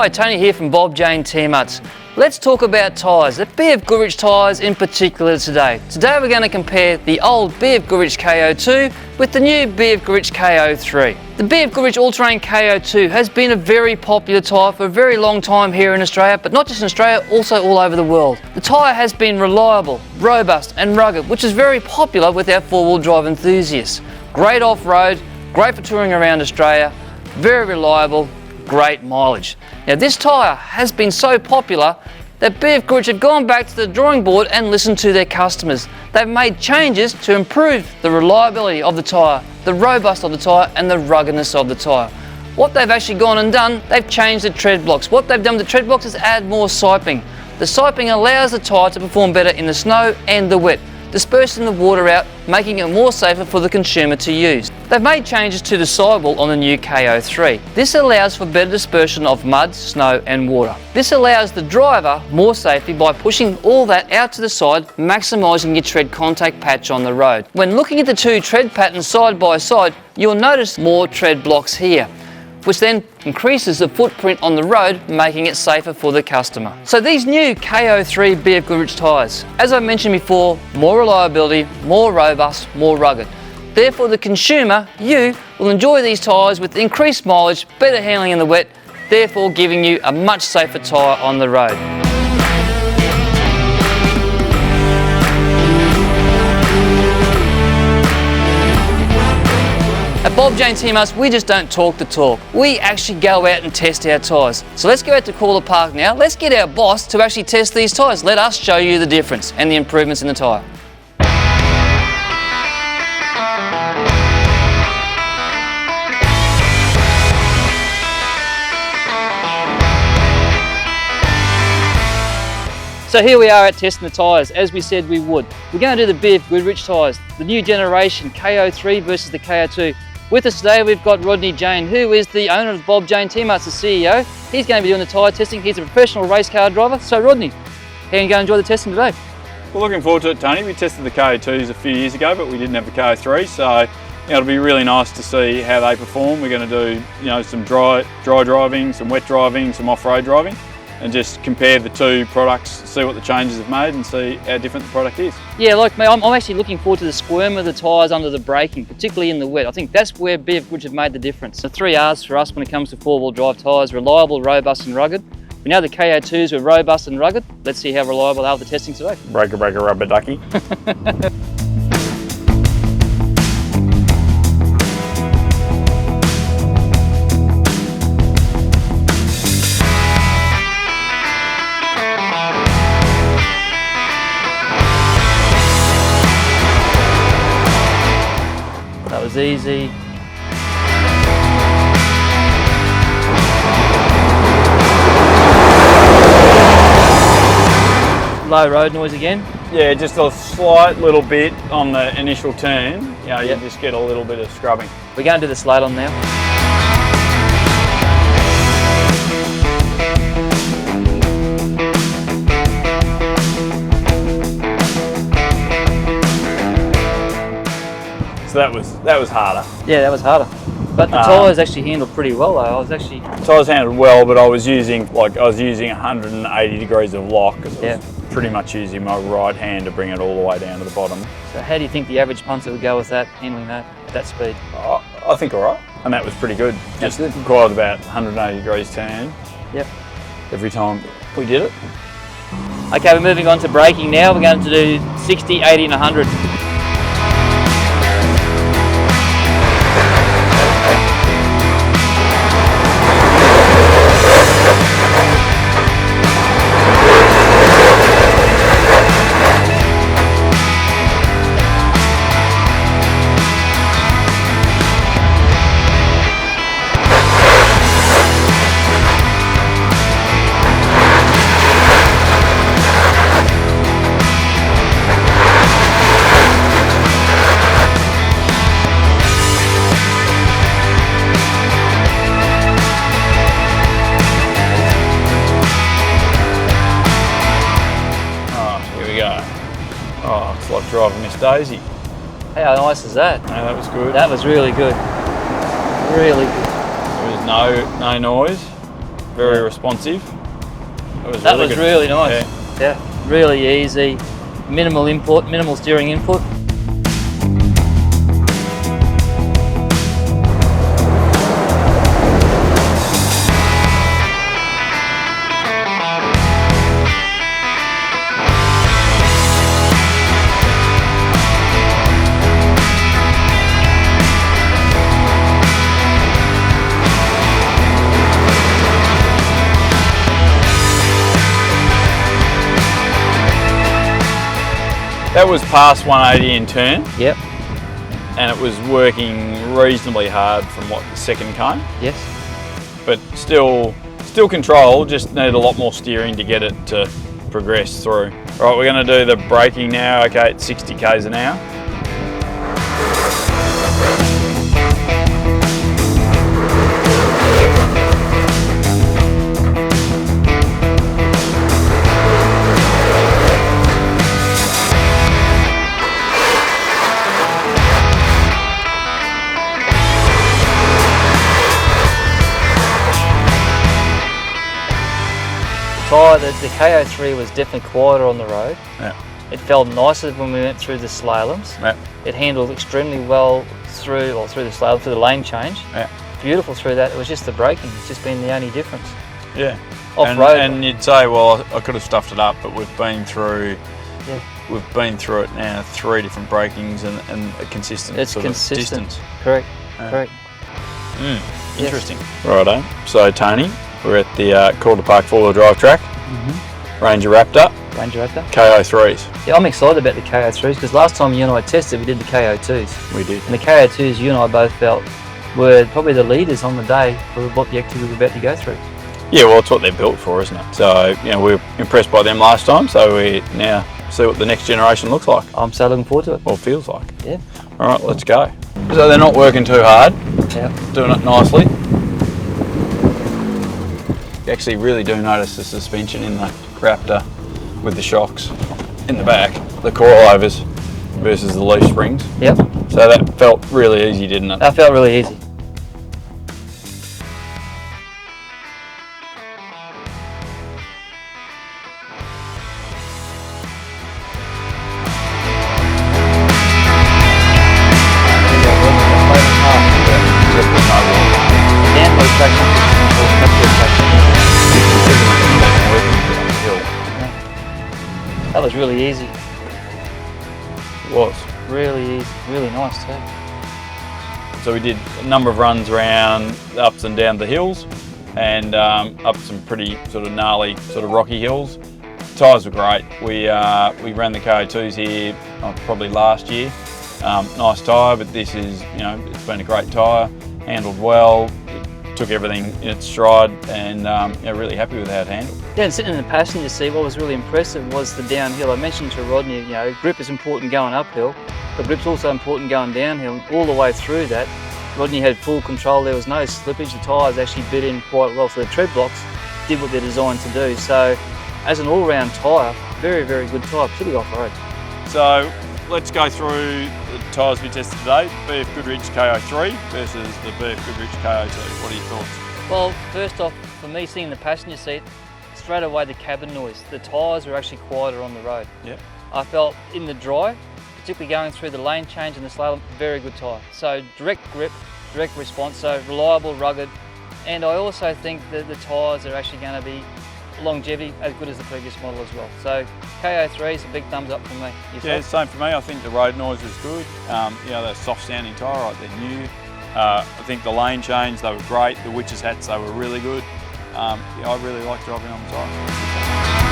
Hi, Tony here from Bob Jane T-Marts. Let's talk about tyres, the BFGoodrich tyres in particular today. Today we're going to compare the old BFGoodrich K02 with the new BFGoodrich K03. The BFGoodrich All-Terrain K02 has been a very popular tyre for a very long time here in Australia, but not just in Australia, also all over the world. The tyre has been reliable, robust and rugged, which is very popular with our four-wheel drive enthusiasts. Great off-road, great for touring around Australia, very reliable, great mileage. Now this tyre has been so popular that BFGoodrich have gone back to the drawing board and listened to their customers. They've made changes to improve the reliability of the tyre, the robustness of the tyre and the ruggedness of the tyre. What they've actually gone and done, they've changed the tread blocks. What they've done with the tread blocks is add more siping. The siping allows the tyre to perform better in the snow and the wet, dispersing the water out, making it more safer for the consumer to use. They've made changes to the sidewall on the new K03. This allows for better dispersion of mud, snow and water. This allows the driver more safety by pushing all that out to the side, maximising your tread contact patch on the road. When looking at the two tread patterns side by side, you'll notice more tread blocks here, which then increases the footprint on the road, making it safer for the customer. So these new K03 BFGoodrich tyres, as I mentioned before, more reliability, more robust, more rugged. Therefore the consumer, you, will enjoy these tyres with increased mileage, better handling in the wet, therefore giving you a much safer tyre on the road. At Bob Jane T-Marts, we just don't talk the talk. We actually go out and test our tyres. So let's go out to Calder Park now. Let's get our boss to actually test these tyres. Let us show you the difference and the improvements in the tyre. So here we are at testing the tyres, as we said we would. We're going to do the BFGoodrich tyres, the new generation K03 versus the K02. With us today we've got Rodney Jane, who is the owner of Bob Jane T-Marts, the CEO. He's going to be doing the tyre testing. He's a professional race car driver. So Rodney, how are you going to enjoy the testing today? Well, looking forward to it, Tony. We tested the K02s a few years ago, but we didn't have the K03, so it'll be really nice to see how they perform. We're going to do some dry driving, some wet driving, some off-road driving, and just compare the two products, see what the changes have made and see how different the product is. Yeah, like me, I'm actually looking forward to the squirm of the tyres under the braking, particularly in the wet. I think that's where BFGoodrich have made the difference. The 3 R's for us when it comes to four-wheel drive tyres: reliable, robust and rugged. We know the K02s were robust and rugged. Let's see how reliable they are with the testing today. Breaker, breaker, rubber ducky. That was easy. Low road noise again. Yeah, just a slight little bit on the initial turn. You just get a little bit of scrubbing. We're going to do the slalom now. So that was harder. Yeah, that was harder. But the tyres actually handled pretty well though. Tyres handled well, but I was using 180 degrees of lock, because I was pretty much using my right hand to bring it all the way down to the bottom. So how do you think the average punter would go with that, handling that at that speed? I think all right, and that was pretty good. That's good. Required about 180 degrees turn. Yep. Every time we did it. Okay, we're moving on to braking now. We're going to do 60, 80 and 100. Oh, it's like driving Miss Daisy. How nice is that? No, that was good. That was really good. Really good. There was no noise. very responsive. That was really nice. Yeah. Yeah, really easy, minimal input, minimal steering input. That was past 180 in turn. Yep. And it was working reasonably hard from what, the second cone. Yes. But still control, just need a lot more steering to get it to progress through. Right, we're going to do the braking now, okay, at 60 k's an hour. The K03 was definitely quieter on the road. Yeah. It felt nicer when we went through the slaloms. Yeah. It handled extremely well through the slalom, through the lane change. Yeah. Beautiful through that. It was just the braking. It's just been the only difference. Yeah. Off-road. And you'd say, well, I could have stuffed it up, but we've been through. Yeah. We've been through it now, 3 different brakings and a consistent It's sort consistent. of distance. Correct. Correct. Interesting. Righto. So Tony, we're at the Calder Park 4-wheel drive track. Ranger Raptor. Ranger Raptor. K03s. Yeah, I'm excited about the K03s because last time you and I tested, we did the K02s. We did. And the K02s, you and I both felt were probably the leaders on the day for what the activity we're about to go through. Yeah, well, it's what they're built for, isn't it? So, you know, we were impressed by them last time, so we now see what the next generation looks like. I'm so looking forward to it. Or feels like. Yeah. All right, let's go. So they're not working too hard. Yeah. Doing it nicely. You actually really do notice the suspension in the Raptor with the shocks in the back, the coilovers versus the leaf springs. Yep. So that felt really easy, didn't it? That felt really easy. That was really easy. It was. Really easy, really nice too. So we did a number of runs around ups and down the hills and up some pretty sort of gnarly, sort of rocky hills. Tyres were great. We ran the K02s here probably last year. Nice tyre, but this is, you know, it's been a great tyre, handled well, it took everything in its stride, and you know, really happy with how it handled. Yeah, and sitting in the passenger seat, what was really impressive was the downhill. I mentioned to Rodney, you know, grip is important going uphill, but grip's also important going downhill. All the way through that, Rodney had full control. There was no slippage. The tyres actually bit in quite well, so the tread blocks did what they're designed to do. So, as an all-round tyre, very, very good tyre, particularly off-road. So let's go through the tyres we tested today. BFGoodrich K03 versus the BFGoodrich K02. What are your thoughts? Well, first off, for me, sitting in the passenger seat, straight away the cabin noise. The tyres were actually quieter on the road. Yeah. I felt in the dry, particularly going through the lane change and the slalom, very good tyre. So direct grip, direct response, so reliable, rugged. And I also think that the tyres are actually going to be longevity as good as the previous model as well. So K03 is a big thumbs up for me. Yourself? Yeah, same for me. I think the road noise was good. You know, they're soft sounding tyre, right? They're new. I think the lane change, they were great. The witches hats, they were really good. Yeah, I really like driving on the tyre.